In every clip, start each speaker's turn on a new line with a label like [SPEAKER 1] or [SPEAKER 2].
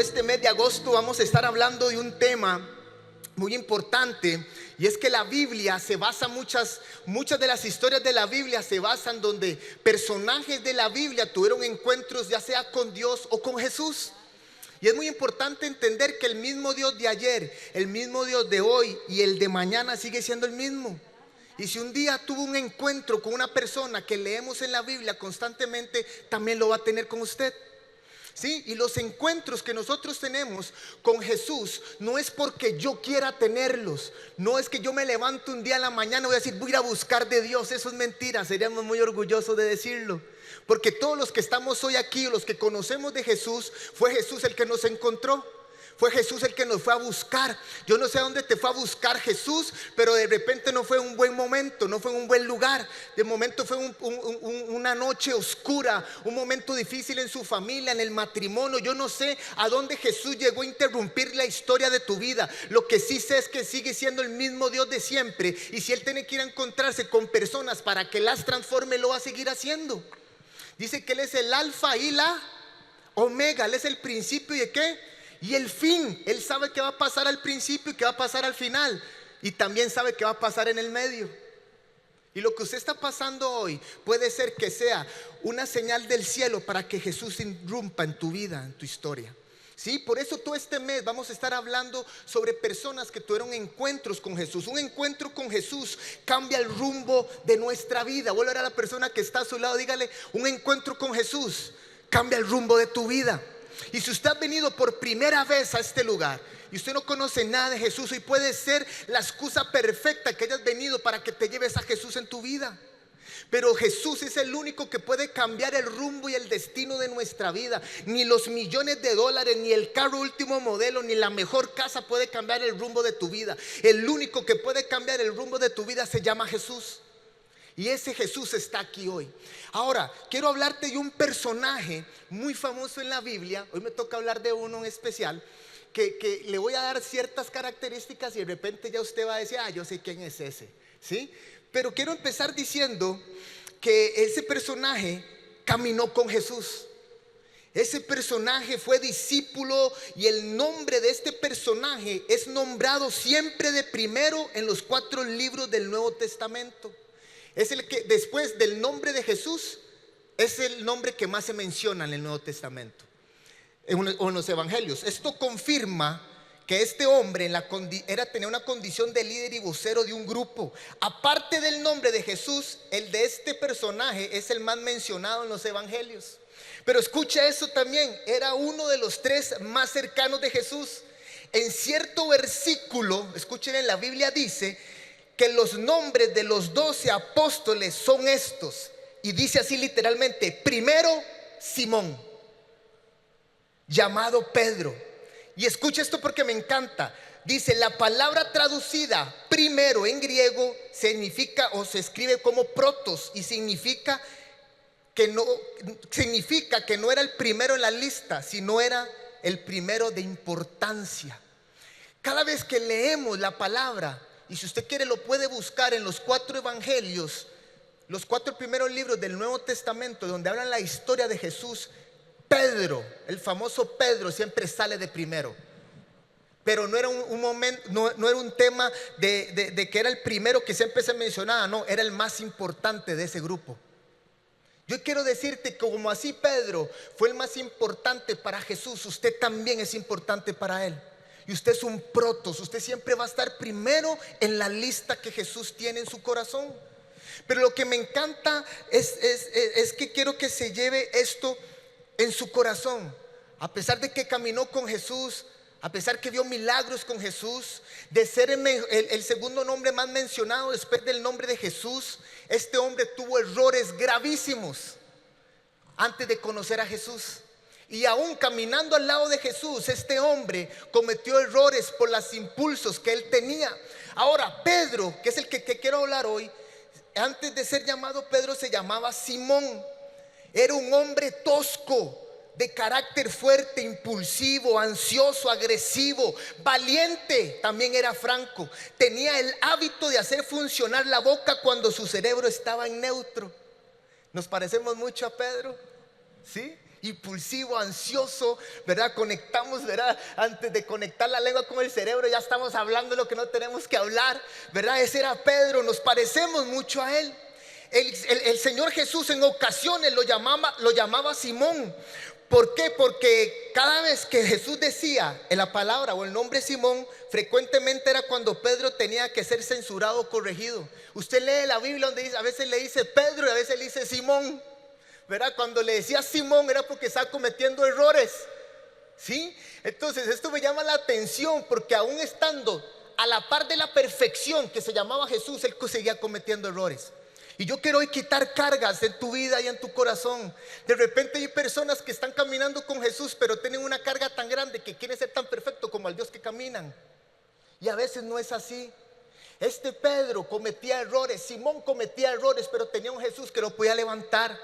[SPEAKER 1] este mes de agosto vamos a estar hablando de un tema muy importante, y es que la Biblia se basa, muchas de las historias de la Biblia se basan donde personajes de la Biblia tuvieron encuentros ya sea con Dios o con Jesús. Y es muy importante entender que el mismo Dios de ayer, el mismo Dios de hoy y el de mañana sigue siendo el mismo. Y si un día tuvo un encuentro con una persona que leemos en la Biblia constantemente, también lo va a tener con usted. ¿Sí? Y los encuentros que nosotros tenemos con Jesús no es porque yo quiera tenerlos. No es que yo me levanto un día en la mañana y voy a decir, voy a ir a buscar de Dios. Eso es mentira, seríamos muy orgullosos de decirlo. Porque todos los que estamos hoy aquí, los que conocemos de Jesús, fue Jesús el que nos encontró. Fue Jesús el que nos fue a buscar. Yo no sé a dónde te fue a buscar Jesús, pero de repente no fue un buen momento, no fue un buen lugar. De momento fue una noche oscura, un momento difícil en su familia, en el matrimonio. Yo no sé a dónde Jesús llegó a interrumpir la historia de tu vida. Lo que sí sé es que sigue siendo el mismo Dios de siempre. Y si Él tiene que ir a encontrarse con personas para que las transforme, lo va a seguir haciendo. Dice que Él es el alfa y la omega. Él es el principio y ¿de qué? Y el fin. Él sabe qué va a pasar al principio y qué va a pasar al final. Y también sabe qué va a pasar en el medio. Y lo que usted está pasando hoy puede ser que sea una señal del cielo para que Jesús irrumpa en tu vida, en tu historia. Sí, por eso todo este mes vamos a estar hablando sobre personas que tuvieron encuentros con Jesús. Un encuentro con Jesús cambia el rumbo de nuestra vida. Vuelve a ver a la persona que está a su lado, dígale, un encuentro con Jesús cambia el rumbo de tu vida. Y si usted ha venido por primera vez a este lugar y usted no conoce nada de Jesús, hoy puede ser la excusa perfecta que hayas venido para que te lleves a Jesús en tu vida. Pero Jesús es el único que puede cambiar el rumbo y el destino de nuestra vida. Ni los millones de dólares, ni el carro último modelo, ni la mejor casa puede cambiar el rumbo de tu vida. El único que puede cambiar el rumbo de tu vida se llama Jesús. Y ese Jesús está aquí hoy. Ahora, quiero hablarte de un personaje muy famoso en la Biblia. Hoy me toca hablar de uno en especial que le voy a dar ciertas características y de repente ya usted va a decir, yo sé quién es ese, ¿sí? Pero quiero empezar diciendo que ese personaje caminó con Jesús. Ese personaje fue discípulo y el nombre de este personaje es nombrado siempre de primero en los 4 libros del Nuevo Testamento. Es el que después del nombre de Jesús es el nombre que más se menciona en el Nuevo Testamento o en los evangelios. Esto confirma que este hombre tenía una condición de líder y vocero de un grupo. Aparte del nombre de Jesús, el de este personaje es el más mencionado en los evangelios. Pero escucha eso también, era uno de los 3 más cercanos de Jesús. En cierto versículo, escuchen, en la Biblia dice que los nombres de los 12 apóstoles son estos. Y dice así literalmente: primero, Simón, llamado Pedro. Y escucha esto porque me encanta. Dice, la palabra traducida primero en griego significa o se escribe como protos, y significa que no era el primero en la lista, sino era el primero de importancia. Cada vez que leemos la palabra, y si usted quiere lo puede buscar en los 4 evangelios, los 4 primeros libros del Nuevo Testamento, donde hablan la historia de Jesús, Pedro, el famoso Pedro, siempre sale de primero. Pero no era un momento, no era un tema de que era el primero que siempre se mencionaba, no, era el más importante de ese grupo. Yo quiero decirte que como así Pedro fue el más importante para Jesús, usted también es importante para Él. Y usted es un protos, usted siempre va a estar primero en la lista que Jesús tiene en su corazón. Pero lo que me encanta es que quiero que se lleve esto en su corazón. A pesar de que caminó con Jesús, a pesar que vio milagros con Jesús, de ser el segundo nombre más mencionado después del nombre de Jesús, este hombre tuvo errores gravísimos antes de conocer a Jesús. Y aún caminando al lado de Jesús, este hombre cometió errores por los impulsos que él tenía. Ahora Pedro, que es el que quiero hablar hoy, antes de ser llamado Pedro se llamaba Simón. Era un hombre tosco, de carácter fuerte, impulsivo, ansioso, agresivo, valiente. También era franco. Tenía el hábito de hacer funcionar la boca cuando su cerebro estaba en neutro. ¿Nos parecemos mucho a Pedro? ¿Sí? impulsivo, ansioso, ¿verdad? Conectamos, ¿verdad? Antes de conectar la lengua con el cerebro ya estamos hablando lo que no tenemos que hablar, ¿verdad? Ese era Pedro, nos parecemos mucho a él. El Señor Jesús en ocasiones lo llamaba Simón. ¿Por qué? Porque cada vez que Jesús decía en la palabra o el nombre Simón, frecuentemente era cuando Pedro tenía que ser censurado o corregido. Usted lee la Biblia donde dice, a veces le dice Pedro y a veces le dice Simón, ¿verdad? Cuando le decía Simón era porque estaba cometiendo errores, ¿sí? Entonces esto me llama la atención porque aún estando a la par de la perfección que se llamaba Jesús, él seguía cometiendo errores. Y yo quiero hoy quitar cargas en tu vida y en tu corazón. De repente hay personas que están caminando con Jesús, pero tienen una carga tan grande que quieren ser tan perfecto como el Dios que caminan. Y a veces no es así. Este Pedro cometía errores, Simón cometía errores, pero tenía un Jesús que lo podía levantar.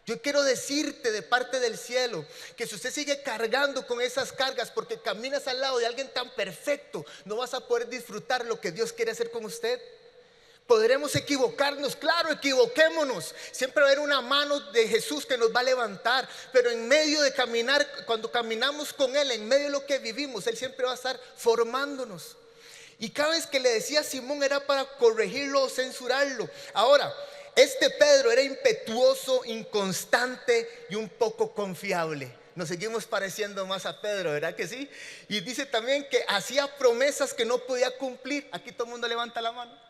[SPEAKER 1] Yo quiero decirte de parte del cielo que si usted sigue cargando con esas cargas porque caminas al lado de alguien tan perfecto, no vas a poder disfrutar lo que Dios quiere hacer con usted. Podremos equivocarnos, claro, equivoquémonos. Siempre va a haber una mano de Jesús que nos va a levantar. Pero en medio de caminar, cuando caminamos con Él, en medio de lo que vivimos, Él siempre va a estar formándonos. Y cada vez que le decía a Simón era para corregirlo o censurarlo. Ahora, este Pedro era impetuoso, inconstante y un poco confiable. Nos seguimos pareciendo más a Pedro, ¿verdad que sí? Y dice también que hacía promesas que no podía cumplir. Aquí todo el mundo levanta la mano.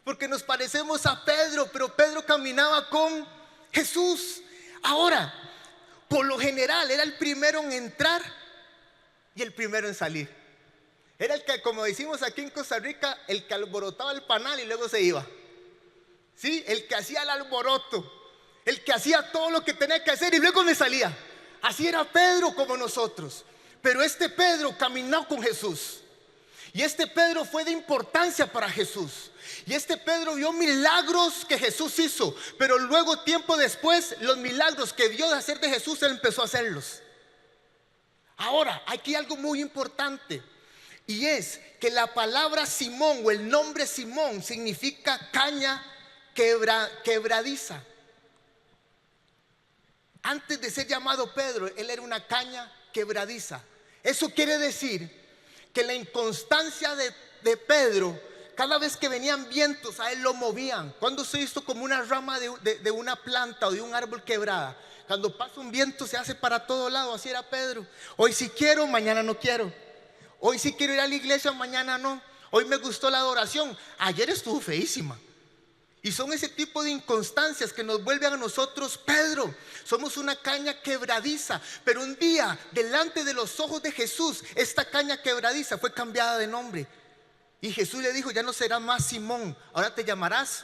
[SPEAKER 1] Porque nos parecemos a Pedro, pero Pedro caminaba con Jesús. Ahora, por lo general era el primero en entrar y el primero en salir. Era el que, como decimos aquí en Costa Rica, el que alborotaba el panal y luego se iba. ¿Sí? El que hacía el alboroto, el que hacía todo lo que tenía que hacer y luego me salía. Así era Pedro como nosotros. Pero este Pedro caminó con Jesús. Y este Pedro fue de importancia para Jesús. Y este Pedro vio milagros que Jesús hizo. Pero luego, tiempo después, los milagros que vio de hacer de Jesús, él empezó a hacerlos. Ahora, aquí hay algo muy importante. Y es que la palabra Simón o el nombre Simón significa caña quebradiza. Antes de ser llamado Pedro, él era una caña quebradiza. Eso quiere decir que la inconstancia de Pedro, cada vez que venían vientos a él lo movían. Cuando se hizo como una rama de una planta o de un árbol quebrada, cuando pasa un viento se hace para todo lado. Así era Pedro. Hoy sí quiero, mañana no quiero. Hoy sí quiero ir a la iglesia, mañana no. Hoy me gustó la adoración, ayer estuvo feísima. Y son ese tipo de inconstancias que nos vuelven a nosotros Pedro. Somos una caña quebradiza. Pero un día, delante de los ojos de Jesús, esta caña quebradiza fue cambiada de nombre. Y Jesús le dijo, ya no serás más Simón, ahora te llamarás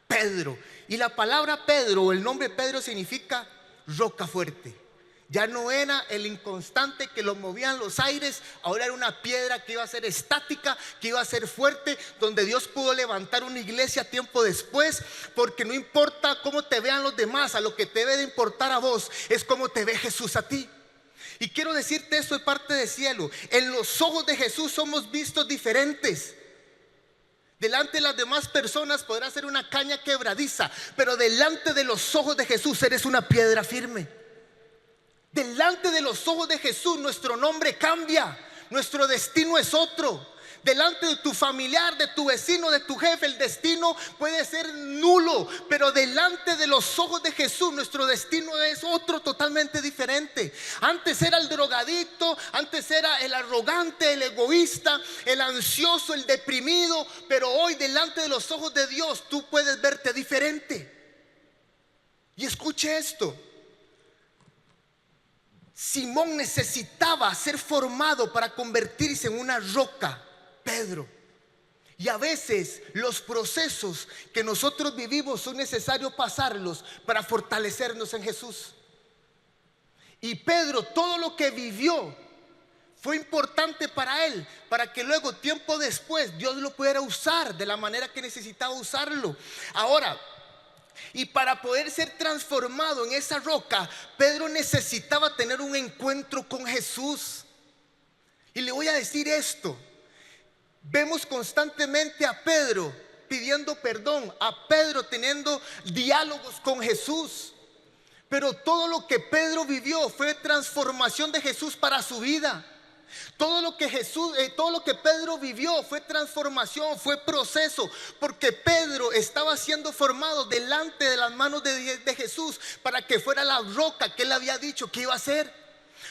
[SPEAKER 1] Pedro. Y la palabra Pedro o el nombre Pedro significa roca fuerte. Ya no era el inconstante que lo movían los aires, ahora era una piedra que iba a ser estática, que iba a ser fuerte, donde Dios pudo levantar una iglesia tiempo después. Porque no importa cómo te vean los demás, a lo que te debe de importar a vos es cómo te ve Jesús a ti. Y quiero decirte esto de parte del cielo: en los ojos de Jesús somos vistos diferentes. Delante de las demás personas podrás ser una caña quebradiza, pero delante de los ojos de Jesús eres una piedra firme. Delante de los ojos de Jesús nuestro nombre cambia, nuestro destino es otro. Delante de tu familiar, de tu vecino, de tu jefe, el destino puede ser nulo, pero delante de los ojos de Jesús nuestro destino es otro, totalmente diferente. Antes era el drogadicto, antes era el arrogante, el egoísta, el ansioso, el deprimido, pero hoy delante de los ojos de Dios tú puedes verte diferente. Y escuche esto: Simón necesitaba ser formado para convertirse en una roca, Pedro. Y a veces los procesos que nosotros vivimos son necesarios pasarlos para fortalecernos en Jesús. Y Pedro, todo lo que vivió fue importante para él, para que luego, tiempo después, Dios lo pudiera usar de la manera que necesitaba usarlo. Ahora, y para poder ser transformado en esa roca, Pedro necesitaba tener un encuentro con Jesús. Y le voy a decir esto: vemos constantemente a Pedro pidiendo perdón, a Pedro teniendo diálogos con Jesús. Pero todo lo que Pedro vivió fue transformación de Jesús para su vida. Todo lo que Pedro vivió fue transformación, fue proceso, porque Pedro estaba siendo formado delante de las manos de Jesús para que fuera la roca que él había dicho que iba a ser.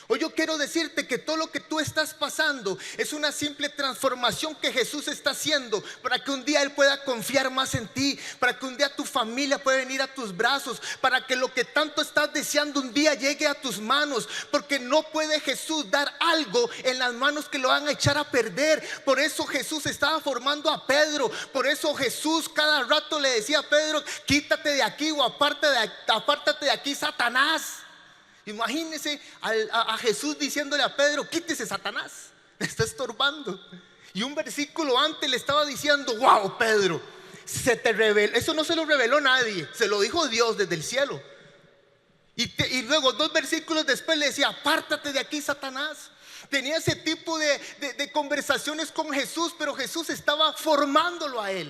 [SPEAKER 1] Hoy yo quiero decirte que todo lo que tú estás pasando es una simple transformación que Jesús está haciendo para que un día Él pueda confiar más en ti, para que un día tu familia pueda venir a tus brazos, para que lo que tanto estás deseando un día llegue a tus manos, porque no puede Jesús dar algo en las manos que lo van a echar a perder. Por eso Jesús estaba formando a Pedro, por eso Jesús cada rato le decía a Pedro: quítate de aquí o apártate de aquí, Satanás. Imagínese a Jesús diciéndole a Pedro: quítese, Satanás, me está estorbando. Y un versículo antes le estaba diciendo: wow, Pedro, se te reveló. Eso no se lo reveló nadie, se lo dijo Dios desde el cielo. Y luego 2 versículos después le decía: apártate de aquí, Satanás. Tenía ese tipo de conversaciones con Jesús, pero Jesús estaba formándolo a él.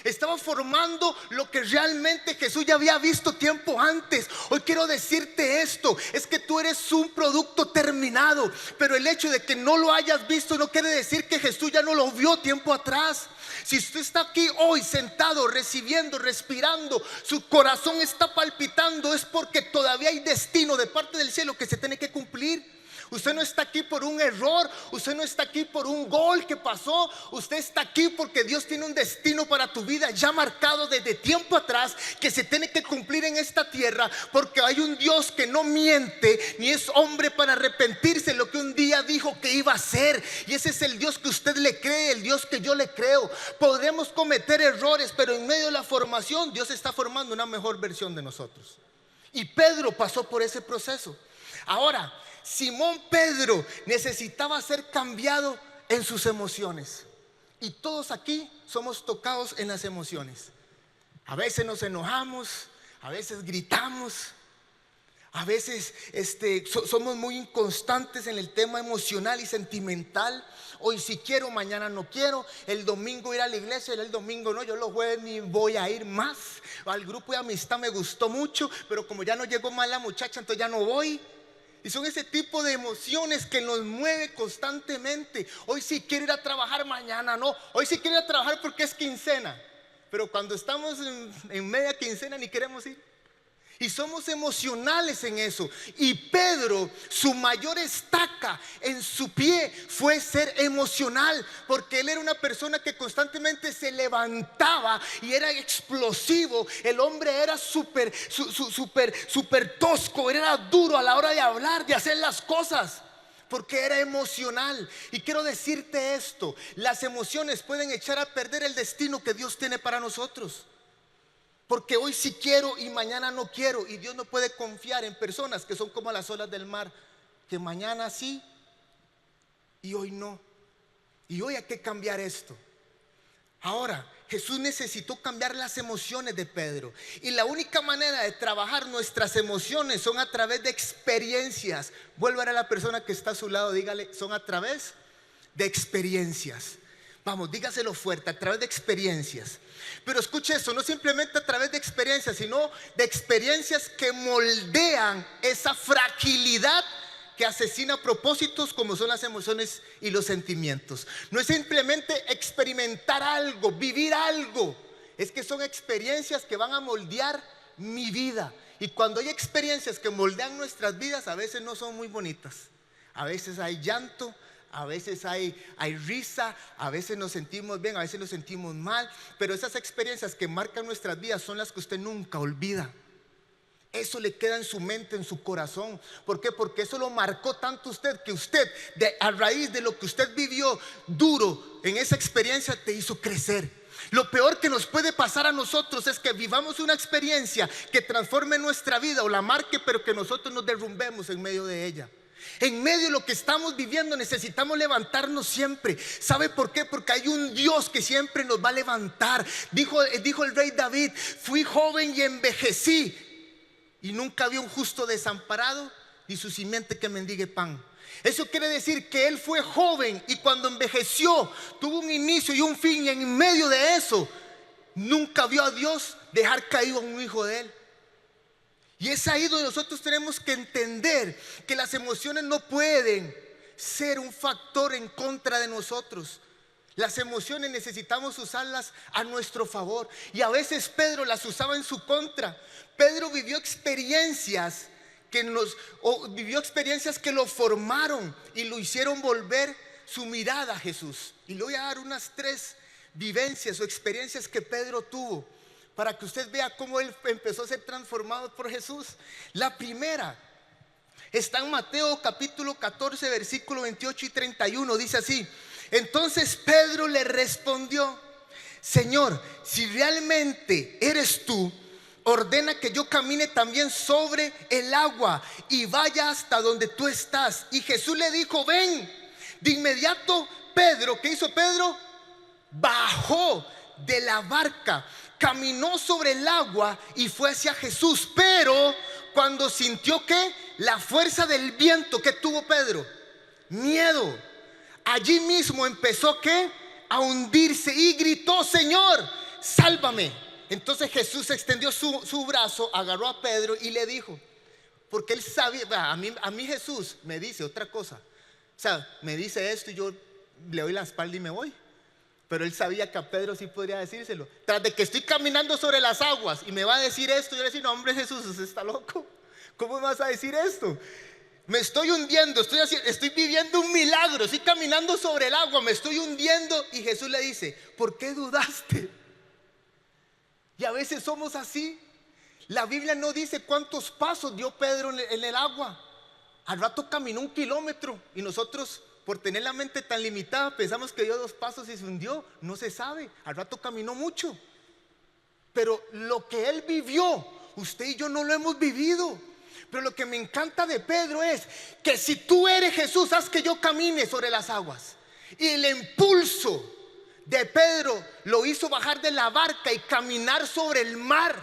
[SPEAKER 1] Estaba formando lo que realmente Jesús ya había visto tiempo antes. Hoy quiero decirte esto: es que tú eres un producto terminado, pero el hecho de que no lo hayas visto no quiere decir que Jesús ya no lo vio tiempo atrás. Si usted está aquí hoy sentado, recibiendo, respirando, su corazón está palpitando, es porque todavía hay destino de parte del cielo que se tiene que cumplir. Usted no está aquí por un error, usted no está aquí por un gol que pasó, usted está aquí porque Dios tiene un destino para tu vida ya marcado desde tiempo atrás, que se tiene que cumplir en esta tierra, porque hay un Dios que no miente ni es hombre para arrepentirse lo que un día dijo que iba a hacer. Y ese es el Dios que usted le cree, el Dios que yo le creo. Podemos cometer errores, pero en medio de la formación Dios está formando una mejor versión de nosotros. Y Pedro pasó por ese proceso. Ahora, Simón Pedro necesitaba ser cambiado en sus emociones. Y todos aquí somos tocados en las emociones. A veces nos enojamos, a veces gritamos, a veces somos muy inconstantes en el tema emocional y sentimental. Hoy sí quiero, mañana no quiero. El domingo ir a la iglesia, el domingo no. Yo los jueves ni voy a ir más. Al grupo de amistad me gustó mucho, pero como ya no llegó más la muchacha, entonces ya no voy. Y son ese tipo de emociones que nos mueve constantemente. Hoy sí quiero ir a trabajar, mañana no. Hoy sí quiero ir a trabajar porque es quincena, pero cuando estamos en media quincena ni queremos ir. Y somos emocionales en eso. Y Pedro, su mayor estaca en su pie fue ser emocional, porque él era una persona que constantemente se levantaba y era explosivo. El hombre era súper tosco, era duro a la hora de hablar, de hacer las cosas, porque era emocional. Y quiero decirte esto: las emociones pueden echar a perder el destino que Dios tiene para nosotros. Porque hoy sí quiero y mañana no quiero. Y Dios no puede confiar en personas que son como las olas del mar, que mañana sí y hoy no. Y hoy hay que cambiar esto. Ahora, Jesús necesitó cambiar las emociones de Pedro. Y la única manera de trabajar nuestras emociones son a través de experiencias. Vuelva a la persona que está a su lado, dígale: son a través de experiencias. Vamos, dígaselo fuerte: a través de experiencias. Pero escuche eso: no simplemente a través de experiencias, sino de experiencias que moldean esa fragilidad que asesina propósitos, como son las emociones y los sentimientos. No es simplemente experimentar algo, vivir algo. Es que son experiencias que van a moldear mi vida. Y cuando hay experiencias que moldean nuestras vidas, a veces no son muy bonitas. A veces hay llanto, a veces hay risa, a veces nos sentimos bien, a veces nos sentimos mal. Pero esas experiencias que marcan nuestras vidas son las que usted nunca olvida. Eso le queda en su mente, en su corazón. ¿Por qué? Porque eso lo marcó tanto usted, que usted, a raíz de lo que usted vivió duro en esa experiencia, te hizo crecer. Lo peor que nos puede pasar a nosotros es que vivamos una experiencia que transforme nuestra vida o la marque, pero que nosotros nos derrumbemos en medio de ella. En medio de lo que estamos viviendo necesitamos levantarnos siempre. ¿Sabe por qué? Porque hay un Dios que siempre nos va a levantar. Dijo el rey David: fui joven y envejecí, y nunca vi un justo desamparado, ni su simiente que mendigue pan. Eso quiere decir que él fue joven, y cuando envejeció tuvo un inicio y un fin, y en medio de eso nunca vio a Dios dejar caído a un hijo de él. Y es ahí donde nosotros tenemos que entender que las emociones no pueden ser un factor en contra de nosotros. Las emociones necesitamos usarlas a nuestro favor. Y a veces Pedro las usaba en su contra. Pedro vivió experiencias que lo formaron y lo hicieron volver su mirada a Jesús. Y le voy a dar unas 3 vivencias o experiencias que Pedro tuvo para que usted vea cómo él empezó a ser transformado por Jesús. La primera está en Mateo capítulo 14, versículo 28 y 31. Dice así: entonces Pedro le respondió: Señor, si realmente eres tú, ordena que yo camine también sobre el agua y vaya hasta donde tú estás. Y Jesús le dijo: ven. De inmediato Pedro, ¿qué hizo Pedro? Bajó de la barca, caminó sobre el agua y fue hacia Jesús. Pero cuando sintió que la fuerza del viento, ¿qué tuvo Pedro? Miedo. Allí mismo empezó ¿qué? A hundirse y gritó: Señor, sálvame. Entonces Jesús extendió su brazo, agarró a Pedro y le dijo, porque él sabía, a mí Jesús me dice otra cosa. O sea, me dice esto y yo le doy la espalda y me voy. Pero él sabía que a Pedro sí podría decírselo. Tras de que estoy caminando sobre las aguas y me va a decir esto, yo le decía: no, hombre, Jesús, usted está loco. ¿Cómo me vas a decir esto? Me estoy hundiendo, estoy viviendo un milagro, estoy caminando sobre el agua, me estoy hundiendo. Y Jesús le dice: ¿por qué dudaste? Y a veces somos así. La Biblia no dice cuántos pasos dio Pedro en el agua. Al rato caminó 1 kilómetro y nosotros, por tener la mente tan limitada, pensamos que dio 2 pasos y se hundió. No se sabe, al rato caminó mucho. Pero lo que él vivió, usted y yo no lo hemos vivido. Pero lo que me encanta de Pedro es que si tú eres Jesús, haz que yo camine sobre las aguas. Y el impulso de Pedro lo hizo bajar de la barca y caminar sobre el mar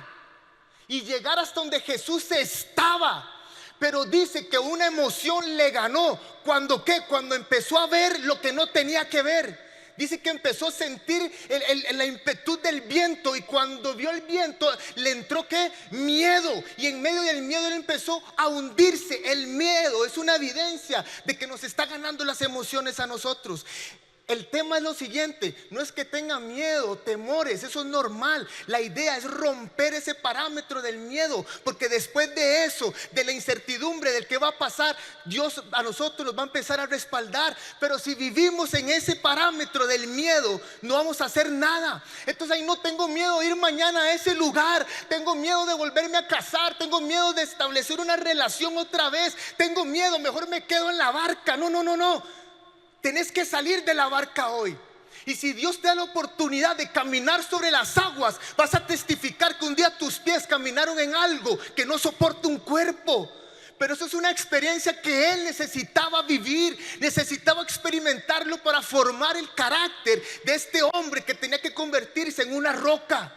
[SPEAKER 1] y llegar hasta donde Jesús estaba. Pero dice que una emoción le ganó. ¿Cuándo qué? Cuando empezó a ver lo que no tenía que ver. Dice que empezó a sentir la impetud del viento. Y cuando vio el viento le entró ¿qué? Miedo. Y en medio del miedo él empezó a hundirse. El miedo es una evidencia de que nos está ganando las emociones a nosotros. El tema es lo siguiente: no es que tenga miedo, temores, eso es normal. La idea es romper ese parámetro del miedo, porque después de eso, de la incertidumbre del que va a pasar, Dios a nosotros nos va a empezar a respaldar. Pero si vivimos en ese parámetro del miedo, no vamos a hacer nada. Entonces ahí no tengo miedo de ir mañana a ese lugar, tengo miedo de volverme a casar, tengo miedo de establecer una relación otra vez, tengo miedo, mejor me quedo en la barca. No. Tenés que salir de la barca hoy. Y si Dios te da la oportunidad de caminar sobre las aguas, vas a testificar que un día tus pies caminaron en algo que no soporta un cuerpo. Pero eso es una experiencia que él necesitaba vivir, necesitaba experimentarlo para formar el carácter de este hombre que tenía que convertirse en una roca.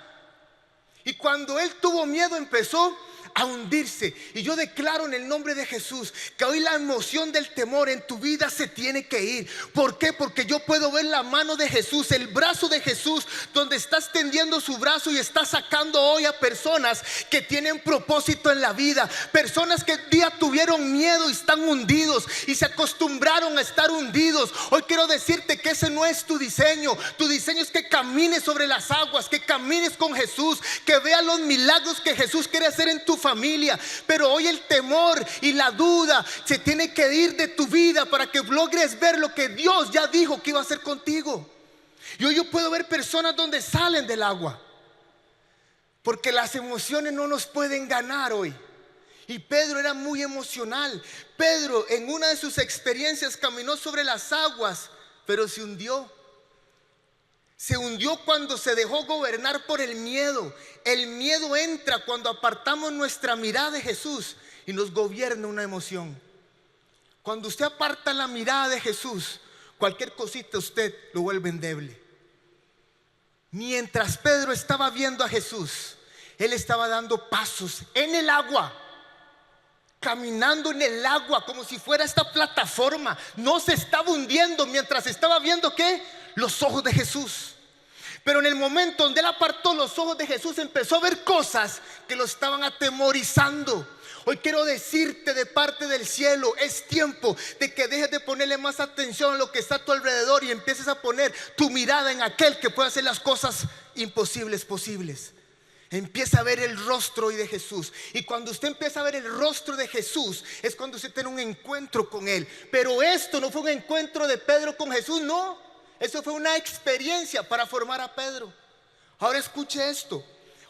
[SPEAKER 1] Y cuando él tuvo miedo, empezó a hundirse. Y yo declaro en el nombre de Jesús que hoy la emoción del temor en tu vida se tiene que ir. ¿Por qué? Porque yo puedo ver la mano de Jesús, el brazo de Jesús, donde está extendiendo su brazo y está sacando hoy a personas que tienen propósito en la vida. Personas que un día tuvieron miedo y están hundidos y se acostumbraron a estar hundidos. Hoy quiero decirte que ese no es tu diseño. Tu diseño es que camines sobre las aguas, que camines con Jesús, que veas los milagros que Jesús quiere hacer en tu familia. Pero hoy el temor y la duda se tiene que ir de tu vida para que logres ver lo que Dios ya dijo que iba a hacer contigo. Y hoy yo puedo ver personas donde salen del agua, porque las emociones no nos pueden ganar hoy. Y Pedro era muy emocional. Pedro en una de sus experiencias caminó sobre las aguas, pero se hundió. Se hundió cuando se dejó gobernar por el miedo. El miedo entra cuando apartamos nuestra mirada de Jesús y nos gobierna una emoción. Cuando usted aparta la mirada de Jesús, cualquier cosita usted lo vuelve endeble. Mientras Pedro estaba viendo a Jesús, él estaba dando pasos en el agua, caminando en el agua como si fuera esta plataforma. No se estaba hundiendo mientras estaba viendo ¿qué? Los ojos de Jesús. Pero en el momento donde él apartó los ojos de Jesús, empezó a ver cosas que lo estaban atemorizando. Hoy quiero decirte de parte del cielo, es tiempo de que dejes de ponerle más atención a lo que está a tu alrededor y empieces a poner tu mirada en aquel que puede hacer las cosas imposibles posibles. Empieza a ver el rostro hoy de Jesús. Y cuando usted empieza a ver el rostro de Jesús, es cuando usted tiene un encuentro con Él. Pero esto no fue un encuentro de Pedro con Jesús, no. Eso fue una experiencia para formar a Pedro. Ahora escuche esto.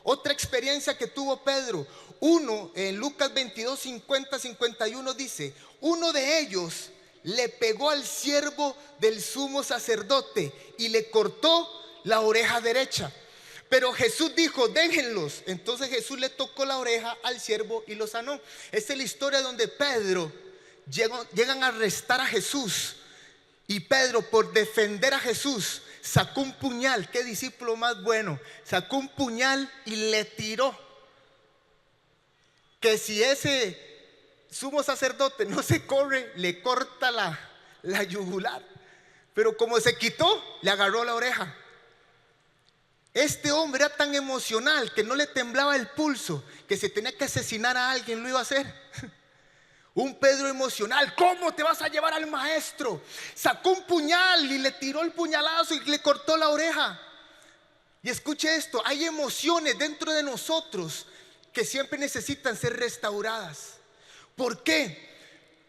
[SPEAKER 1] Otra experiencia que tuvo Pedro. Uno, en Lucas 22, 50, 51 dice: uno de ellos le pegó al siervo del sumo sacerdote y le cortó la oreja derecha. Pero Jesús dijo: déjenlos. Entonces Jesús le tocó la oreja al siervo y lo sanó. Esta es la historia donde Pedro llegan a arrestar a Jesús. Y Pedro, por defender a Jesús, sacó un puñal. Qué discípulo más bueno. Sacó un puñal y le tiró. Que si ese sumo sacerdote no se corre, le corta la yugular. Pero como se quitó, le agarró la oreja. Este hombre era tan emocional que no le temblaba el pulso, que si tenía que asesinar a alguien lo iba a hacer. Un Pedro emocional. ¿Cómo te vas a llevar al maestro? Sacó un puñal y le tiró el puñalazo y le cortó la oreja. Y escuche esto, hay emociones dentro de nosotros que siempre necesitan ser restauradas. ¿Por qué?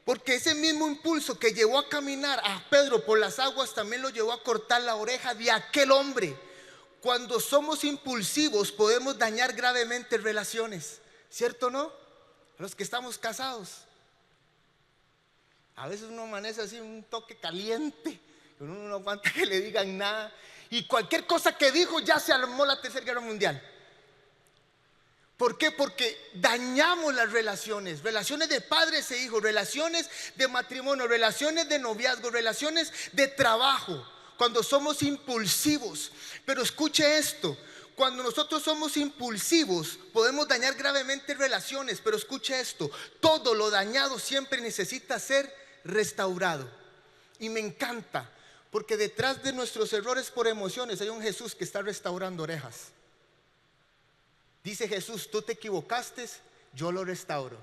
[SPEAKER 1] Porque ese mismo impulso que llevó a caminar a Pedro por las aguas también lo llevó a cortar la oreja de aquel hombre. Cuando somos impulsivos podemos dañar gravemente relaciones, ¿cierto o no? Los que estamos casados, a veces uno amanece así, un toque caliente, uno no aguanta que le digan nada, y cualquier cosa que dijo ya se armó la tercera guerra mundial. ¿Por qué? Porque dañamos las relaciones, relaciones de padres e hijos, relaciones de matrimonio, relaciones de noviazgo, relaciones de trabajo, cuando somos impulsivos. Pero escuche esto, cuando nosotros somos impulsivos podemos dañar gravemente relaciones. Pero escuche esto, todo lo dañado siempre necesita ser restaurado. Y me encanta, porque detrás de nuestros errores por emociones hay un Jesús que está restaurando orejas. Dice Jesús: tú te equivocaste, yo lo restauro.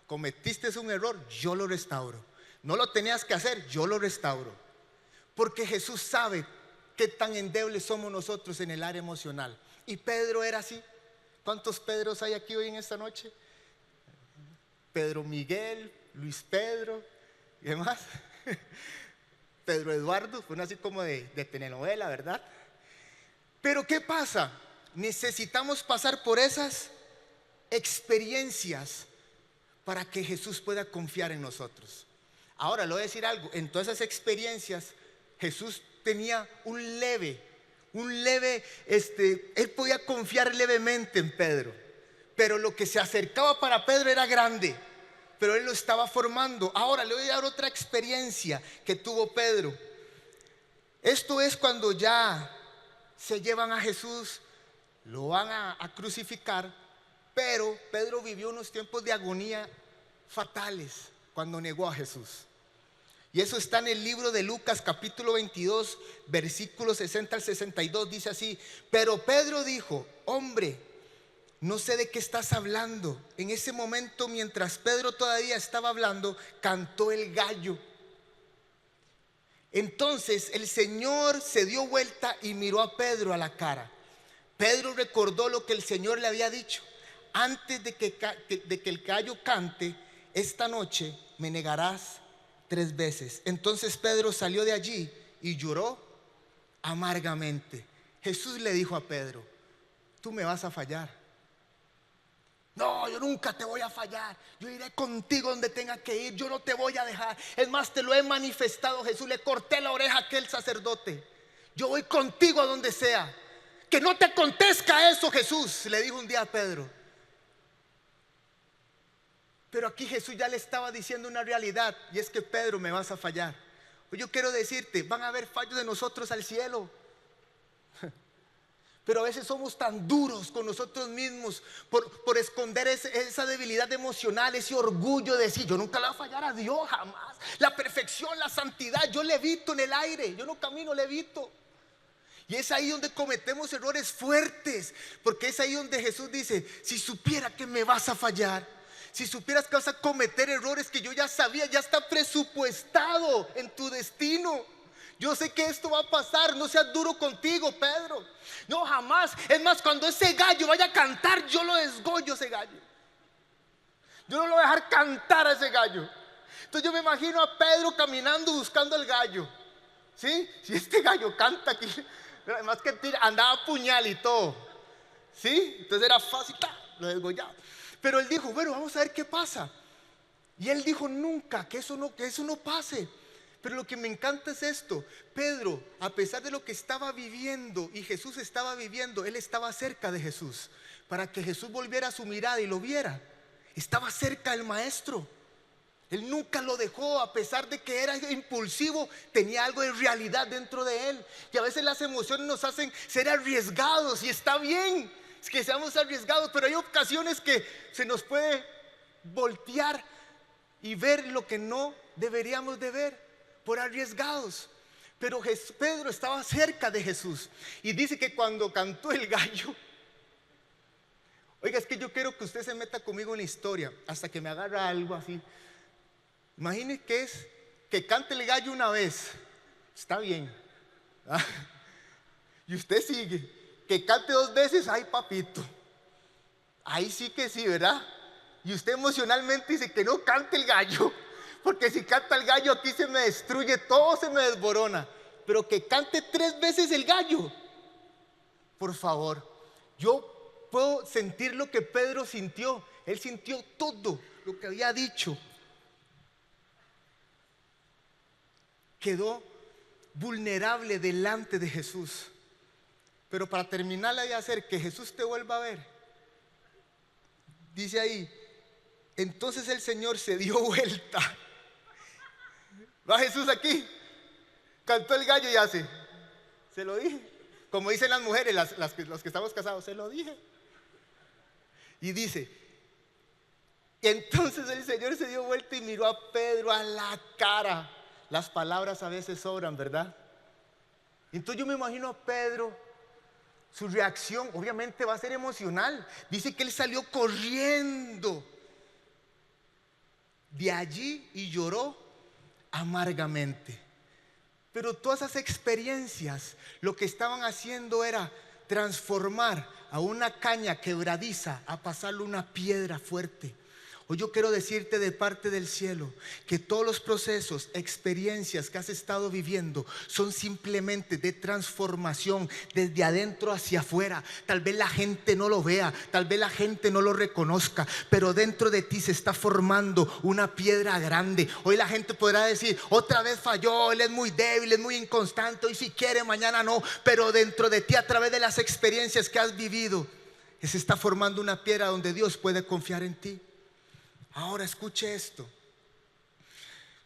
[SPEAKER 1] Cometiste un error, yo lo restauro. No lo tenías que hacer, yo lo restauro. Porque Jesús sabe qué tan endebles somos nosotros en el área emocional. Y Pedro era así. ¿Cuántos Pedros hay aquí hoy en esta noche? Pedro Miguel, Luis Pedro y demás. Pedro Eduardo, fue así como de telenovela, ¿verdad? Pero ¿qué pasa? Necesitamos pasar por esas experiencias para que Jesús pueda confiar en nosotros. Ahora le voy a decir algo, en todas esas experiencias Jesús tenía un leve, él podía confiar levemente en Pedro, pero lo que se acercaba para Pedro era grande, pero él lo estaba formando. Ahora le voy a dar otra experiencia que tuvo Pedro. Esto es cuando ya se llevan a Jesús, lo van a crucificar, pero Pedro vivió unos tiempos de agonía fatales cuando negó a Jesús. Y eso está en el libro de Lucas capítulo 22 versículos 60 al 62. Dice así: pero Pedro dijo: hombre, no sé de qué estás hablando. En ese momento, mientras Pedro todavía estaba hablando, cantó el gallo. Entonces el Señor se dio vuelta y miró a Pedro a la cara. Pedro recordó lo que el Señor le había dicho: antes de que el gallo cante, esta noche me negarás 3 veces. Entonces Pedro salió de allí y lloró amargamente. Jesús le dijo a Pedro: tú me vas a fallar. No, yo nunca te voy a fallar. Yo iré contigo donde tenga que ir. Yo no te voy a dejar. Es más, te lo he manifestado. Jesús, le corté la oreja a aquel sacerdote. Yo voy contigo a donde sea. Que no te acontezca eso, Jesús, le dijo un día a Pedro. Pero aquí Jesús ya le estaba diciendo una realidad, y es que: Pedro, me vas a fallar. Pues yo quiero decirte, van a haber fallos de nosotros al cielo. Pero a veces somos tan duros con nosotros mismos por esconder esa debilidad emocional, ese orgullo de decir: yo nunca le voy a fallar a Dios, jamás. La perfección, la santidad, yo levito en el aire, yo no camino, levito. Y es ahí donde cometemos errores fuertes, porque es ahí donde Jesús dice: si supiera que me vas a fallar, si supieras que vas a cometer errores que yo ya sabía, ya está presupuestado en tu destino. Yo sé que esto va a pasar, no seas duro contigo, Pedro. No, jamás. Es más, cuando ese gallo vaya a cantar, yo lo desgollo ese gallo. Yo no lo voy a dejar cantar a ese gallo. Entonces yo me imagino a Pedro caminando buscando el gallo. ¿Sí? Si este gallo canta aquí, además que andaba a puñal y todo. ¿Sí? Entonces era fácil, lo desgollaba. Pero él dijo: bueno, vamos a ver qué pasa. Y él dijo: nunca, que eso no pase. Pero lo que me encanta es esto: Pedro, a pesar de lo que estaba viviendo y Jesús estaba viviendo, él estaba cerca de Jesús, para que Jesús volviera su mirada y lo viera. Estaba cerca del maestro. Él nunca lo dejó, a pesar de que era impulsivo, tenía algo de realidad dentro de él. Y a veces las emociones nos hacen ser arriesgados, y está bien que seamos arriesgados, pero hay ocasiones que se nos puede voltear y ver lo que no deberíamos de ver por arriesgados. Pero Pedro estaba cerca de Jesús, y dice que cuando cantó el gallo, oiga, es que yo quiero que usted se meta conmigo en la historia hasta que me agarra algo así. Imagine que es que cante el gallo una vez, está bien, ¿ah? Y usted sigue. Que cante 2 veces, ay papito, ahí sí que sí, ¿verdad? Y usted emocionalmente dice que no cante el gallo, porque si canta el gallo aquí se me destruye, todo se me desborona. Pero que cante 3 veces el gallo, por favor. Yo puedo sentir lo que Pedro sintió. Él sintió todo lo que había dicho. Quedó vulnerable delante de Jesús. Pero para terminarla y hacer que Jesús te vuelva a ver, dice ahí: entonces el Señor se dio vuelta. Va Jesús aquí, cantó el gallo y hace: se lo dije. Como dicen las mujeres, los que estamos casados: se lo dije. Y dice: entonces el Señor se dio vuelta y miró a Pedro a la cara. Las palabras a veces sobran, ¿verdad? Entonces yo me imagino a Pedro. Su reacción obviamente va a ser emocional. Dice que él salió corriendo de allí y lloró amargamente. Pero todas esas experiencias lo que estaban haciendo era transformar a una caña quebradiza a pasarle una piedra fuerte. Hoy yo quiero decirte de parte del cielo que todos los procesos, experiencias que has estado viviendo son simplemente de transformación desde adentro hacia afuera. Tal vez la gente no lo vea, tal vez la gente no lo reconozca, pero dentro de ti se está formando una piedra grande. Hoy la gente podrá decir: otra vez falló, él es muy débil, es muy inconstante, hoy si quiere, mañana no. Pero dentro de ti, a través de las experiencias que has vivido, se está formando una piedra donde Dios puede confiar en ti. Ahora escuche esto: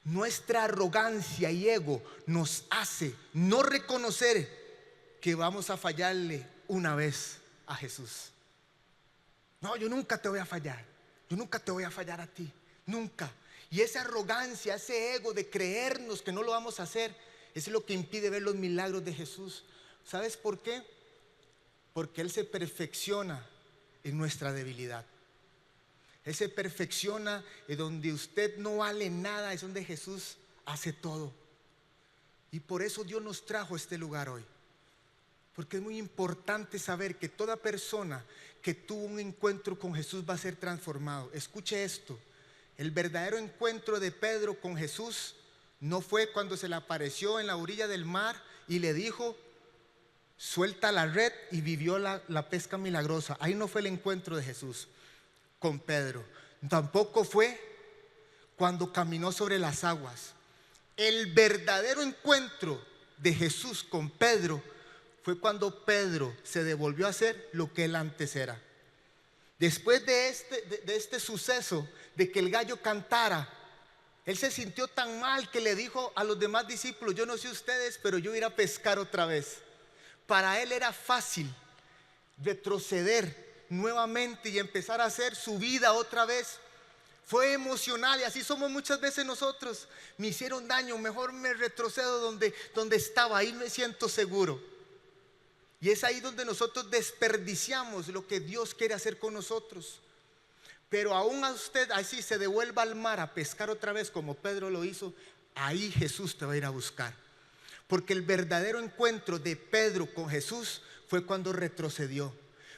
[SPEAKER 1] nuestra arrogancia y ego nos hace no reconocer que vamos a fallarle una vez a Jesús. No, yo nunca te voy a fallar, yo nunca te voy a fallar a ti, nunca. Y esa arrogancia, ese ego de creernos que no lo vamos a hacer, es lo que impide ver los milagros de Jesús. ¿Sabes por qué? Porque Él se perfecciona en nuestra debilidad. Él se perfecciona en donde usted no vale nada, es donde Jesús hace todo. Y por eso Dios nos trajo a este lugar hoy. Porque es muy importante saber que toda persona que tuvo un encuentro con Jesús va a ser transformado. Escuche esto: el verdadero encuentro de Pedro con Jesús no fue cuando se le apareció en la orilla del mar y le dijo: suelta la red, y vivió la pesca milagrosa. Ahí no fue el encuentro de Jesús con Pedro. Tampoco fue cuando caminó sobre las aguas. El verdadero encuentro de Jesús con Pedro fue cuando Pedro se devolvió a hacer lo que él antes era. Después de este suceso, de que el gallo cantara, él se sintió tan mal que le dijo a los demás discípulos: yo no sé ustedes, pero yo voy a ir a pescar otra vez. Para él era fácil retroceder nuevamente y empezar a hacer su vida otra vez. Fue emocional, y así somos muchas veces nosotros. Me hicieron daño, mejor me retrocedo donde estaba, ahí me siento seguro. Y es ahí donde nosotros desperdiciamos lo que Dios quiere hacer con nosotros. Pero aún a usted así se devuelva al mar a pescar otra vez como Pedro lo hizo, ahí Jesús te va a ir a buscar. Porque el verdadero encuentro de Pedro con Jesús fue cuando retrocedió.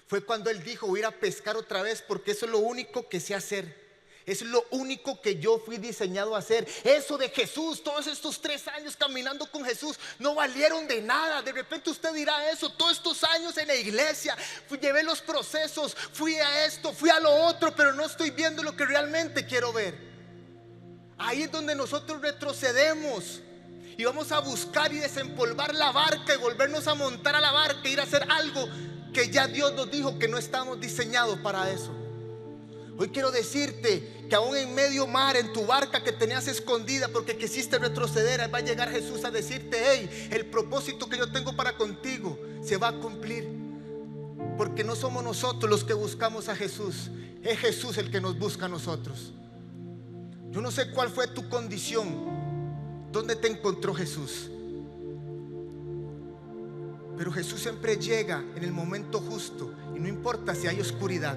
[SPEAKER 1] Fue cuando él dijo: voy a ir a pescar otra vez porque eso es lo único que sé hacer. Es lo único que yo fui diseñado a hacer. Eso de Jesús, todos estos 3 años caminando con Jesús no valieron de nada. De repente usted dirá eso: todos estos años en la iglesia llevé los procesos, fui a esto, fui a lo otro, pero no estoy viendo lo que realmente quiero ver. Ahí es donde nosotros retrocedemos y vamos a buscar y desempolvar la barca y volvernos a montar a la barca e ir a hacer algo que ya Dios nos dijo que no estamos diseñados para eso. Hoy quiero decirte que aún en medio mar, en tu barca que tenías escondida porque quisiste retroceder, va a llegar Jesús a decirte: hey, el propósito que yo tengo para contigo se va a cumplir. Porque no somos nosotros los que buscamos a Jesús, es Jesús el que nos busca a nosotros. Yo no sé cuál fue tu condición, dónde te encontró Jesús, pero Jesús siempre llega en el momento justo. Y no importa si hay oscuridad,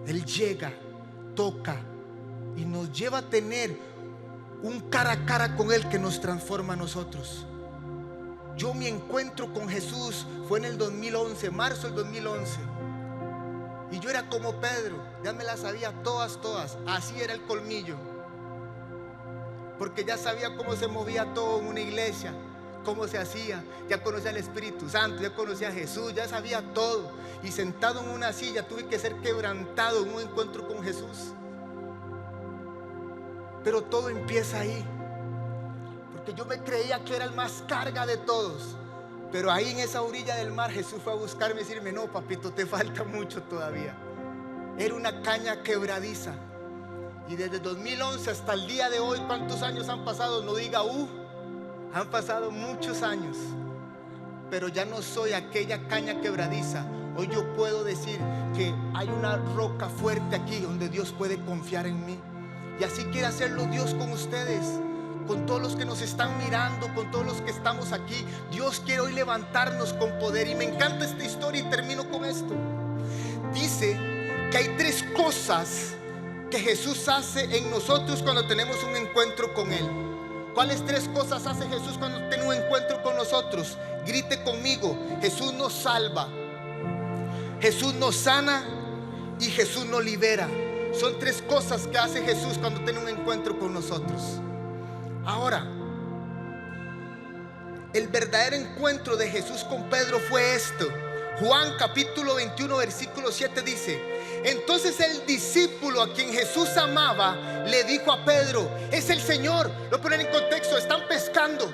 [SPEAKER 1] Él llega, toca y nos lleva a tener un cara a cara con Él que nos transforma a nosotros. Yo mi encuentro con Jesús fue en el 2011, marzo del 2011. Y yo era como Pedro, ya me las sabía todas. Así era el colmillo. Porque ya sabía cómo se movía todo en una iglesia, cómo se hacía, ya conocía al Espíritu Santo, ya conocía a Jesús, ya sabía todo. Y sentado en una silla tuve que ser quebrantado en un encuentro con Jesús. Pero todo empieza ahí, porque yo me creía que era el más carga de todos. Pero ahí en esa orilla del mar Jesús fue a buscarme y decirme: no, papito, te falta mucho todavía. Era una caña quebradiza. Y desde 2011 hasta el día de hoy, ¿cuántos años han pasado? No diga han pasado muchos años, pero ya no soy aquella caña quebradiza. Hoy yo puedo decir que hay una roca fuerte aquí donde Dios puede confiar en mí. Y así quiere hacerlo Dios con ustedes, con todos los que nos están mirando, con todos los que estamos aquí. Dios quiere hoy levantarnos con poder. Y me encanta esta historia y termino con esto. Dice que hay 3 cosas que Jesús hace en nosotros cuando tenemos un encuentro con Él. ¿Cuáles 3 cosas hace Jesús cuando tiene un encuentro con nosotros? Grite conmigo: Jesús nos salva, Jesús nos sana y Jesús nos libera. Son 3 cosas que hace Jesús cuando tiene un encuentro con nosotros. Ahora, el verdadero encuentro de Jesús con Pedro fue esto. Juan capítulo 21 versículo 7 dice: entonces el discípulo a quien Jesús amaba le dijo a Pedro: es el Señor. Lo ponen en contexto, están pescando.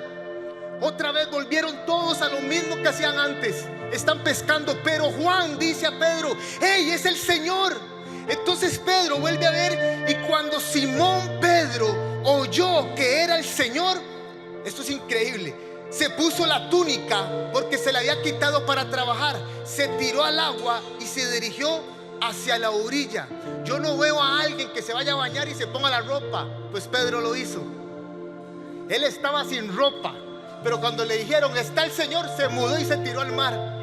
[SPEAKER 1] Otra vez volvieron todos a lo mismo que hacían antes. Están pescando, pero Juan dice a Pedro: hey, es el Señor. Entonces Pedro vuelve a ver, y cuando Simón Pedro oyó que era el Señor, esto es increíble, se puso la túnica porque se la había quitado para trabajar, se tiró al agua y se dirigió hacia la orilla. Yo no veo a alguien que se vaya a bañar y se ponga la ropa, pues Pedro lo hizo. Él estaba sin ropa, pero cuando le dijeron: está el Señor, se mudó y se tiró al mar.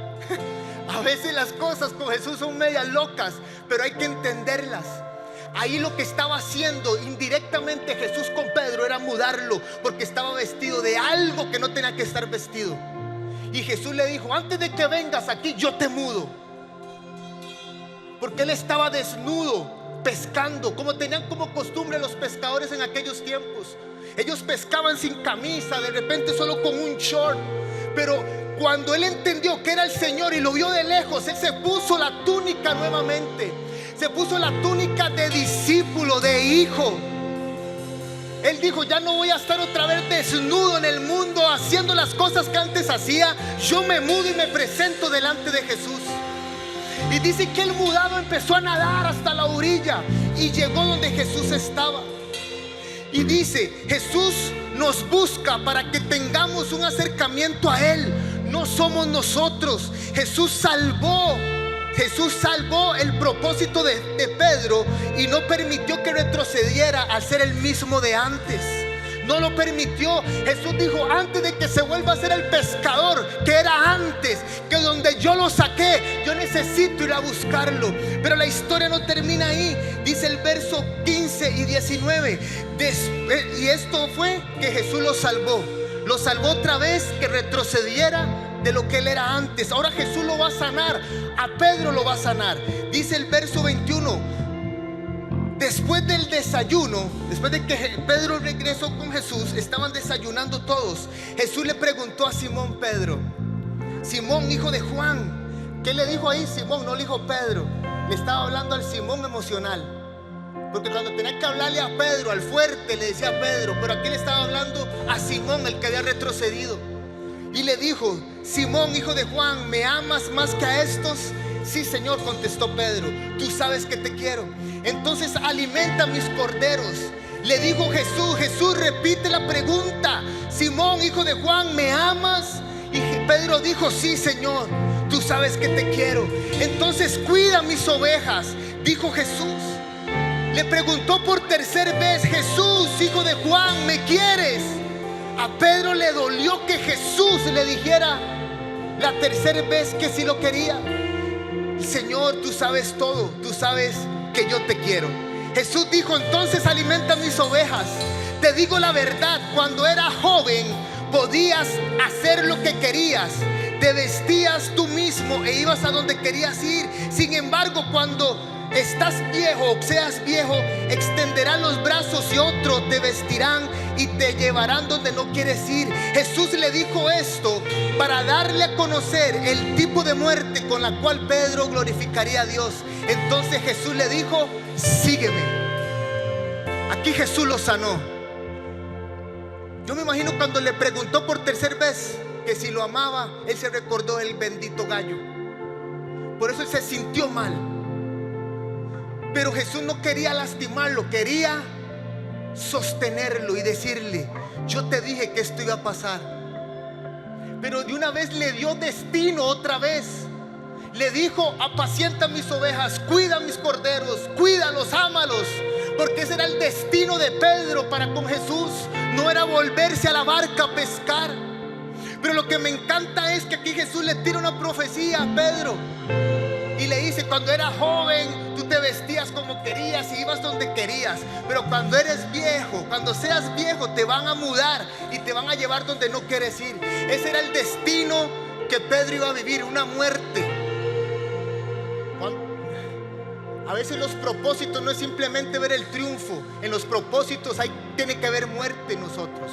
[SPEAKER 1] A veces las cosas con Jesús son medias locas, pero hay que entenderlas. Ahí lo que estaba haciendo indirectamente Jesús con Pedro era mudarlo, porque estaba vestido de algo que no tenía que estar vestido. Y Jesús le dijo: antes de que vengas aquí, yo te mudo. Porque él estaba desnudo, pescando, como tenían como costumbre los pescadores en aquellos tiempos. Ellos pescaban sin camisa, de repente solo con un short. Pero cuando él entendió que era el Señor y lo vio de lejos, él se puso la túnica nuevamente. Se puso la túnica de discípulo, de hijo. Él dijo: ya no voy a estar otra vez desnudo en el mundo haciendo las cosas que antes hacía. Yo me mudo y me presento delante de Jesús. Y dice que el mudado empezó a nadar hasta la orilla y llegó donde Jesús estaba. Y dice: Jesús nos busca para que tengamos un acercamiento a Él. No somos nosotros. Jesús salvó el propósito de Pedro y no permitió que retrocediera al ser el mismo de antes. no lo permitió. Jesús dijo: antes de que se vuelva a ser el pescador que era antes, que donde yo lo saqué, yo necesito ir a buscarlo. Pero la historia no termina ahí. Dice el verso 15 y 19. Y esto fue que Jesús lo salvó. Lo salvó otra vez, que retrocediera de lo que él era antes. Ahora Jesús lo va a sanar. A Pedro lo va a sanar. Dice el verso 21. Después del desayuno, después de que Pedro regresó con Jesús, estaban desayunando todos. Jesús le preguntó a Simón Pedro: Simón, hijo de Juan. ¿Qué le dijo ahí? Simón, no le dijo Pedro. Le estaba hablando al Simón emocional. Porque cuando tenía que hablarle a Pedro, al fuerte, le decía a Pedro, pero aquí le estaba hablando a Simón, el que había retrocedido. Y le dijo: Simón, hijo de Juan, ¿me amas más que a estos? Sí, Señor, contestó Pedro, tú sabes que te quiero. Entonces alimenta mis corderos. Le dijo Jesús. Jesús repite la pregunta: Simón, hijo de Juan, ¿me amas? Y Pedro dijo: sí, Señor, tú sabes que te quiero. Entonces cuida mis ovejas, dijo Jesús. Le preguntó por tercera vez: Jesús, hijo de Juan, ¿me quieres? A Pedro le dolió que Jesús le dijera la tercera vez que sí lo quería. Señor, tú sabes todo, tú sabes que yo te quiero. Jesús dijo: entonces alimenta mis ovejas. Te digo la verdad, cuando eras joven podías hacer lo que querías, te vestías tú mismo e ibas a donde querías ir. Sin embargo, cuando estás viejo, o seas viejo, extenderán los brazos y otros te vestirán y te llevarán donde no quieres ir. Jesús le dijo esto para darle a conocer el tipo de muerte con la cual Pedro glorificaría a Dios. Entonces Jesús le dijo: sígueme. Aquí Jesús lo sanó. Yo me imagino cuando le preguntó por tercera vez que si lo amaba, él se recordó el bendito gallo. Por eso él se sintió mal. Pero Jesús no quería lastimarlo, quería sostenerlo y decirle: yo te dije que esto iba a pasar. Pero de una vez le dio destino otra vez. Le dijo: apacienta mis ovejas, cuida mis corderos, cuídalos, ámalos. Porque ese era el destino de Pedro para con Jesús. No era volverse a la barca a pescar. Pero lo que me encanta es que aquí Jesús le tira una profecía a Pedro y le dice: cuando eras joven tú te vestías como querías y ibas donde querías, pero cuando eres viejo, cuando seas viejo, te van a mudar y te van a llevar donde no quieres ir. Ese era el destino que Pedro iba a vivir, una muerte. A veces los propósitos no es simplemente ver el triunfo. En los propósitos tiene que haber muerte en nosotros.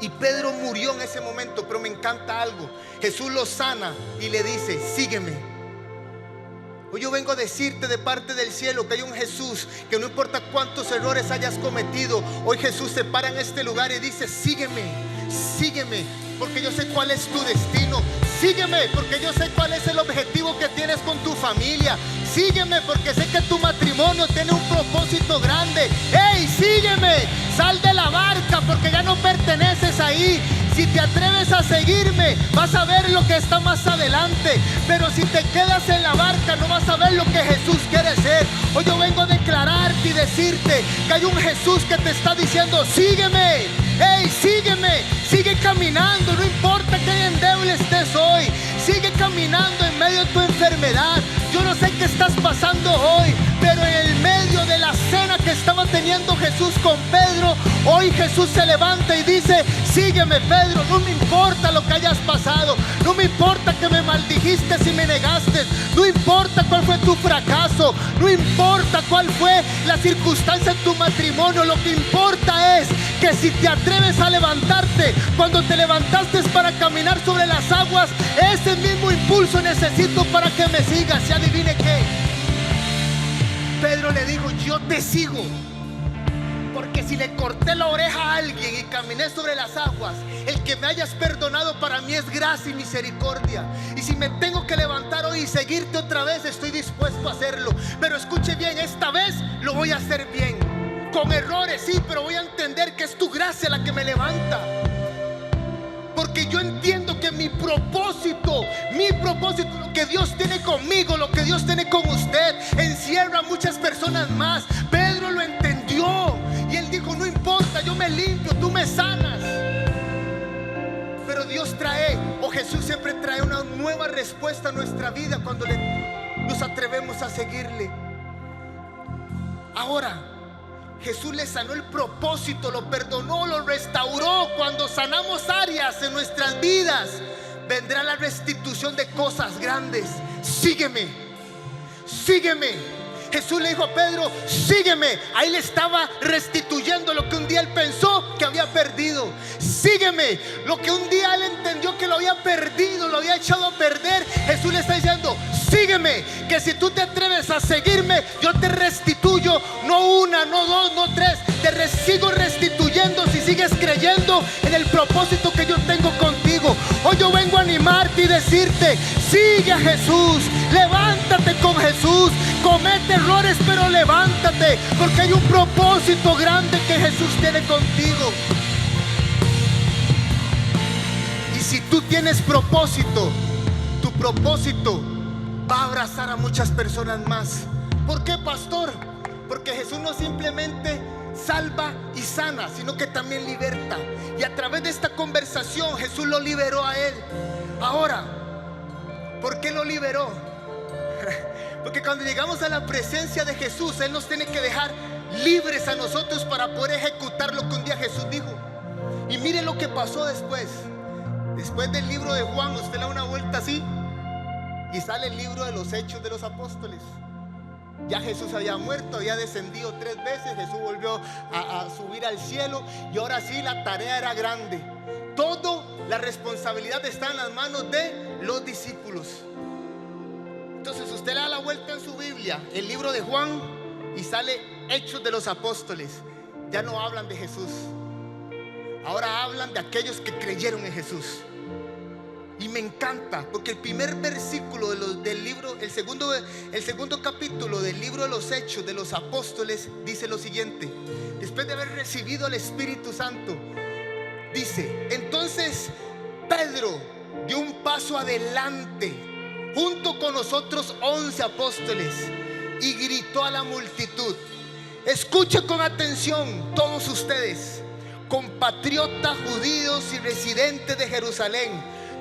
[SPEAKER 1] Y Pedro murió en ese momento. Pero me encanta algo: Jesús lo sana y le dice: sígueme. Hoy yo vengo a decirte de parte del cielo que hay un Jesús que no importa cuántos errores hayas cometido, hoy Jesús se para en este lugar y dice: sígueme, sígueme, porque yo sé cuál es tu destino. Sígueme porque yo sé cuál es el objetivo que tienes con tu familia. Sígueme porque sé que tu matrimonio tiene un propósito grande. ¡Ey, sígueme! Sal de la barca porque ya no perteneces ahí. Si te atreves a seguirme, vas a ver lo que está más adelante. Pero si te quedas en la barca, no vas a ver lo que Jesús quiere hacer. Hoy yo vengo a declararte y decirte que hay un Jesús que te está diciendo: sígueme. ¡Ey, sígueme! Sigue caminando, no importa qué endeble estés hoy. Sigue caminando en medio de tu enfermedad. Yo no sé qué estás pasando hoy, pero en el medio de la cena que estaba teniendo Jesús con Pedro, hoy Jesús se levanta y dice: sígueme, Pedro, no me importa lo que hayas pasado, no me importa que me maldijiste si me negaste, no importa cuál fue tu fracaso, no importa cuál fue la circunstancia en tu matrimonio, lo que importa es que si te atreves a levantarte, cuando te levantaste para caminar sobre las aguas, ese mismo impulso necesito para que me sigas. Y adivine qué, Pedro le dijo: yo te sigo, porque si le corté la oreja a alguien y caminé sobre las aguas, el que me hayas perdonado para mí es gracia y misericordia. Y si me tengo que levantar hoy y seguirte otra vez, estoy dispuesto a hacerlo. Pero escuche bien, esta vez lo voy a hacer bien, con errores sí, pero voy a entender que es tu gracia la que me levanta. Porque yo entiendo que mi propósito, lo que Dios tiene conmigo, lo que Dios tiene con usted, encierra a muchas personas más. Pedro lo entendió y él dijo: no importa, yo me limpio respuesta a nuestra vida cuando nos atrevemos a seguirle. Ahora, Jesús le sanó el propósito, lo perdonó, lo restauró. Cuando sanamos áreas en nuestras vidas, vendrá la restitución de cosas grandes. Sígueme, sígueme. Jesús le dijo a Pedro, sígueme. Ahí le estaba restituyendo lo que un día él pensó que había perdido. Sígueme. Lo que un día él entendió que lo había perdido, lo había echado a perder, Jesús le está diciendo, sígueme, que si tú te atreves a seguirme, yo te restituyo, no una, no dos, no tres, te sigo restituyendo si sigues creyendo en el propósito que yo tengo contigo. Hoy yo vengo a animarte y decirte, sigue a Jesús, levántate con Jesús, comete errores pero levántate, porque hay un propósito grande que Jesús tiene contigo. Y si tú tienes propósito, tu propósito va a abrazar a muchas personas más. ¿Por qué, pastor? Porque Jesús no simplemente salva y sana, sino que también liberta. Y a través de esta conversación Jesús lo liberó a él. Ahora, ¿por qué lo liberó? Porque cuando llegamos a la presencia de Jesús, Él nos tiene que dejar libres a nosotros para poder ejecutar lo que un día Jesús dijo. Y mire lo que pasó después. Después del libro de Juan, usted le da una vuelta así y sale el libro de los Hechos de los Apóstoles. Ya Jesús había muerto, había descendido 3 veces, Jesús volvió a subir al cielo, y ahora sí la tarea era grande. Toda la responsabilidad está en las manos de los discípulos. Entonces usted le da la vuelta en su Biblia, el libro de Juan, y sale Hechos de los Apóstoles. Ya no hablan de Jesús, ahora hablan de aquellos que creyeron en Jesús. Y me encanta, porque el primer versículo del libro, el segundo capítulo del libro de los Hechos de los Apóstoles dice lo siguiente. Después de haber recibido el Espíritu Santo, dice: entonces Pedro dio un paso adelante junto con nosotros 11 apóstoles y gritó a la multitud: escuchen con atención todos ustedes, compatriotas judíos y residentes de Jerusalén,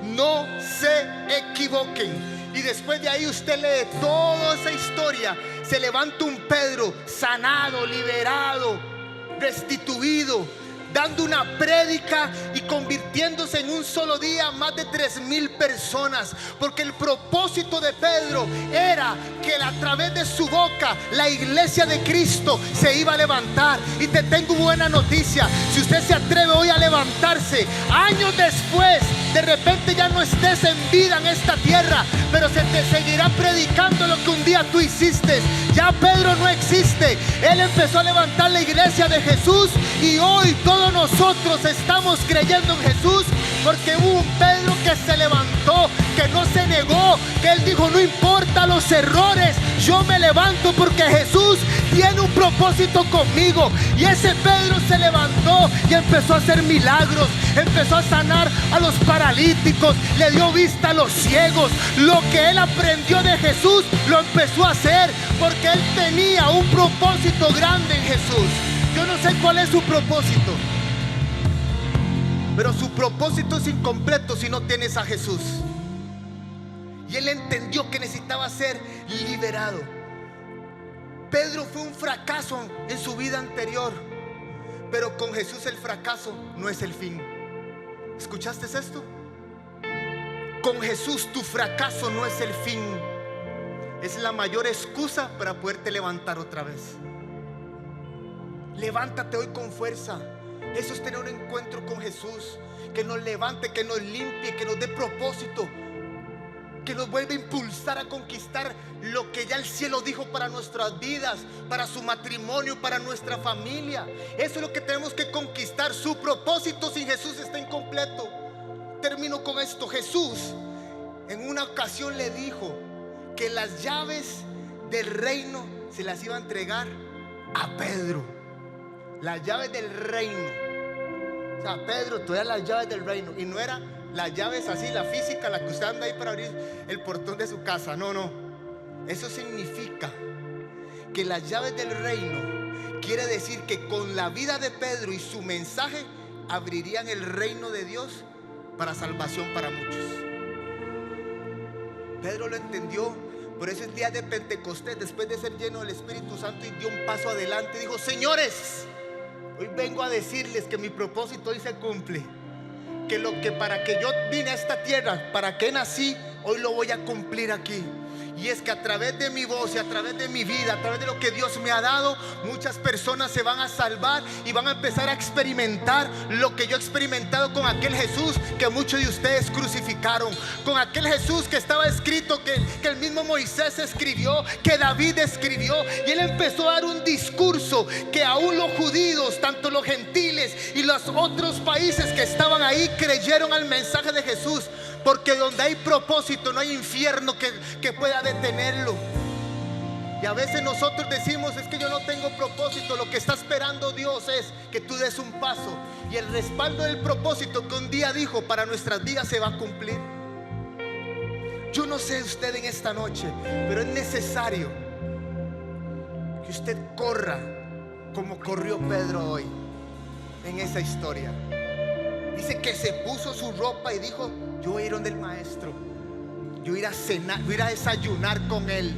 [SPEAKER 1] no se equivoquen. Y después de ahí usted lee toda esa historia. Se levanta un Pedro sanado, liberado, restituido, dando una prédica y convirtiéndose en un solo día más de 3,000 personas. Porque el propósito de Pedro era que a través de su boca la iglesia de Cristo se iba a levantar. Y te tengo buena noticia: si usted se atreve hoy a levantarse, años después, de repente ya no estés en vida en esta tierra, pero se te seguirá predicando lo que un día tú hiciste. Ya Pedro no existe, él empezó a levantar la iglesia de Jesús, y hoy todos nosotros estamos creyendo en Jesús porque hubo un Pedro que se levantó, que no se negó, que él dijo: no importa los errores, yo me levanto porque Jesús tiene un propósito conmigo. Y ese Pedro se levantó y empezó a hacer milagros, empezó a sanar a los paralíticos, le dio vista a los ciegos. Lo que él aprendió de Jesús lo empezó a hacer porque él tenía un propósito grande en Jesús. Yo no sé cuál es su propósito, pero su propósito es incompleto si no tienes a Jesús. Y él entendió que necesitaba ser liberado. Pedro fue un fracaso en su vida anterior, pero con Jesús el fracaso no es el fin. ¿Escuchaste esto? Con Jesús tu fracaso no es el fin, es la mayor excusa para poderte levantar otra vez. Levántate hoy con fuerza. Eso es tener un encuentro con Jesús, que nos levante, que nos limpie, que nos dé propósito, que nos vuelva a impulsar a conquistar lo que ya el cielo dijo para nuestras vidas, para su matrimonio, para nuestra familia. Eso es lo que tenemos que conquistar. Su propósito sin Jesús está incompleto. Termino con esto. Jesús en una ocasión le dijo que las llaves del reino se las iba a entregar a Pedro. Las llaves del reino. O sea, Pedro, tú eras las llaves del reino. Y no era las llaves así, la física, la que usted anda ahí para abrir el portón de su casa. No, no. Eso significa que las llaves del reino quiere decir que con la vida de Pedro y su mensaje abrirían el reino de Dios para salvación para muchos. Pedro lo entendió. Por eso el día de Pentecostés, después de ser lleno del Espíritu Santo, y dio un paso adelante, dijo: señores, hoy vengo a decirles que mi propósito hoy se cumple. Que lo que para que yo vine a esta tierra, para que nací, hoy lo voy a cumplir aquí. Y es que a través de mi voz y a través de mi vida, a través de lo que Dios me ha dado, muchas personas se van a salvar y van a empezar a experimentar lo que yo he experimentado con aquel Jesús que muchos de ustedes crucificaron, con aquel Jesús que estaba escrito, que el mismo Moisés escribió, que David escribió. Y él empezó a dar un discurso que aún los judíos, tanto los gentiles y los otros países que estaban ahí, creyeron al mensaje de Jesús. Porque donde hay propósito no hay infierno que pueda detenerlo. Y a veces nosotros decimos: es que yo no tengo propósito. Lo que está esperando Dios es que tú des un paso, y el respaldo del propósito que un día dijo para nuestras vidas se va a cumplir. Yo no sé usted en esta noche, pero es necesario que usted corra como corrió Pedro hoy en esa historia. Dice que se puso su ropa y dijo: yo voy a ir donde el maestro, yo voy a ir a cenar, voy a ir a desayunar con él.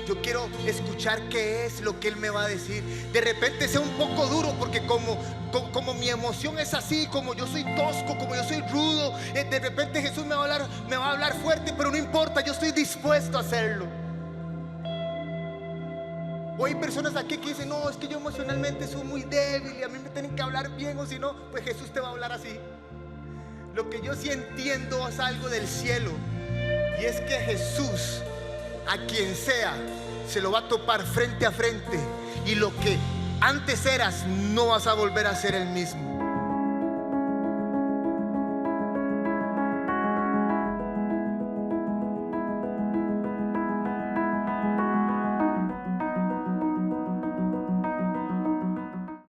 [SPEAKER 1] Yo quiero escuchar qué es lo que él me va a decir. De repente sea un poco duro, porque como mi emoción es así, como yo soy tosco, como yo soy rudo, de repente Jesús me va a hablar fuerte, pero no importa, yo estoy dispuesto a hacerlo. O hay personas aquí que dicen: no, es que yo emocionalmente soy muy débil y a mí me tienen que hablar bien, o si no, pues Jesús te va a hablar así. Lo que yo sí entiendo es algo del cielo, y es que Jesús, a quien sea, se lo va a topar frente a frente, y lo que antes eras no vas a volver a ser el mismo.